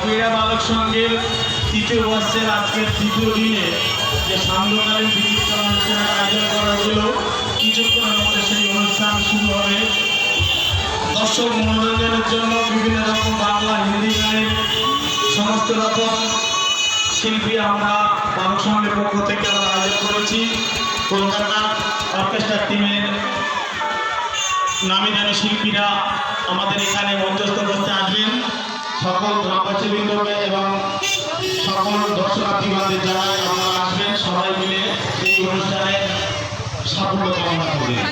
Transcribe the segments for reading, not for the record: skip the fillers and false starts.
ক্রীড়া বালক সংঘের তৃতীয় বর্ষের আজকের তৃতীয় দিনে যে সান্ধ্যকালীন বিচিত্র অনুষ্ঠানের আয়োজন করা হয়েছিল, কিছুক্ষণের মধ্যে সেই অনুষ্ঠান শুরু হবে। দর্শক মনোরঞ্জনের জন্য বিভিন্ন রকম বাংলা হিন্দি গানের সমস্ত রকম শিল্পী আমরা বালক সংঘের পক্ষ থেকে আমরা আয়োজন করেছি। কলকাতা অর্কেস্ট্রা টিমের নামি দামি শিল্পীরা আমাদের এখানে মঞ্চস্থ করতে আসবেন। সকল গ্রামবাসীবৃন্দকে এবং সকল দর্শনার্থীদের জানাই আপনারা আসবেন, সবাই মিলে এই অনুষ্ঠানে সাফল্য কামনা করবেন।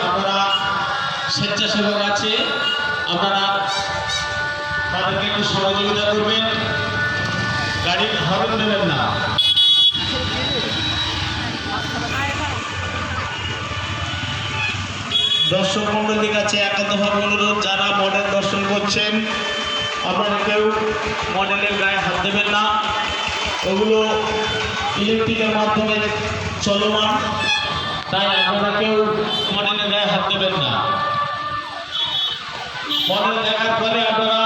আপনারা স্বেচ্ছাসেবক আছে, আপনারা তাদেরকে একটু সহযোগিতা করবেন, গাড়ির হর্ন দেবেন না। দর্শক মন্ডলীর কাছে একান্তভাবে অনুরোধ, যারা মডেল দর্শন করছেন আপনারা কেউ মডেলের গায়ে হাত দেবেন না। ওগুলো ইলেকট্রিকের মাধ্যমে চলমান, তাই আপনারা কেউ মডেলের গায়ে হাত দেবেন না। মডেল দেখার পরে আপনারা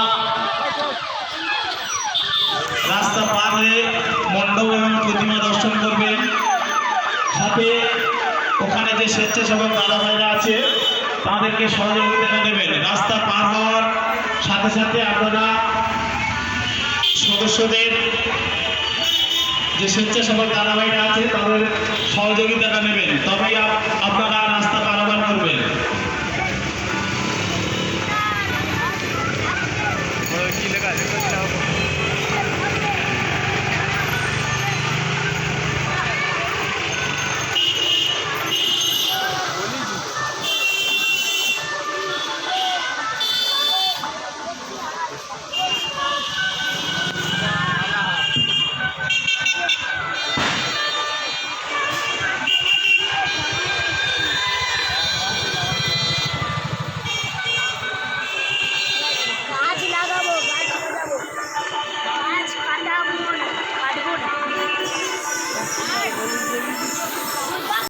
রাস্তা পার হয়ে মণ্ডপ এবং প্রতিমা দর্শন করবেন। হাতে ওখানে যে স্বেচ্ছাসেবক দাদা ভাইরা আছে তাদেরকে সহযোগিতা দেবেন। রাস্তা পার হওয়ার সাথে সাথে আপনারা সদস্যদের যে স্বেচ্ছাসেবক দাদা ভাইরা আছে তাদের সহযোগিতাটা নেবেন, তবেই আপনারা রাস্তা পারাপার করবেন।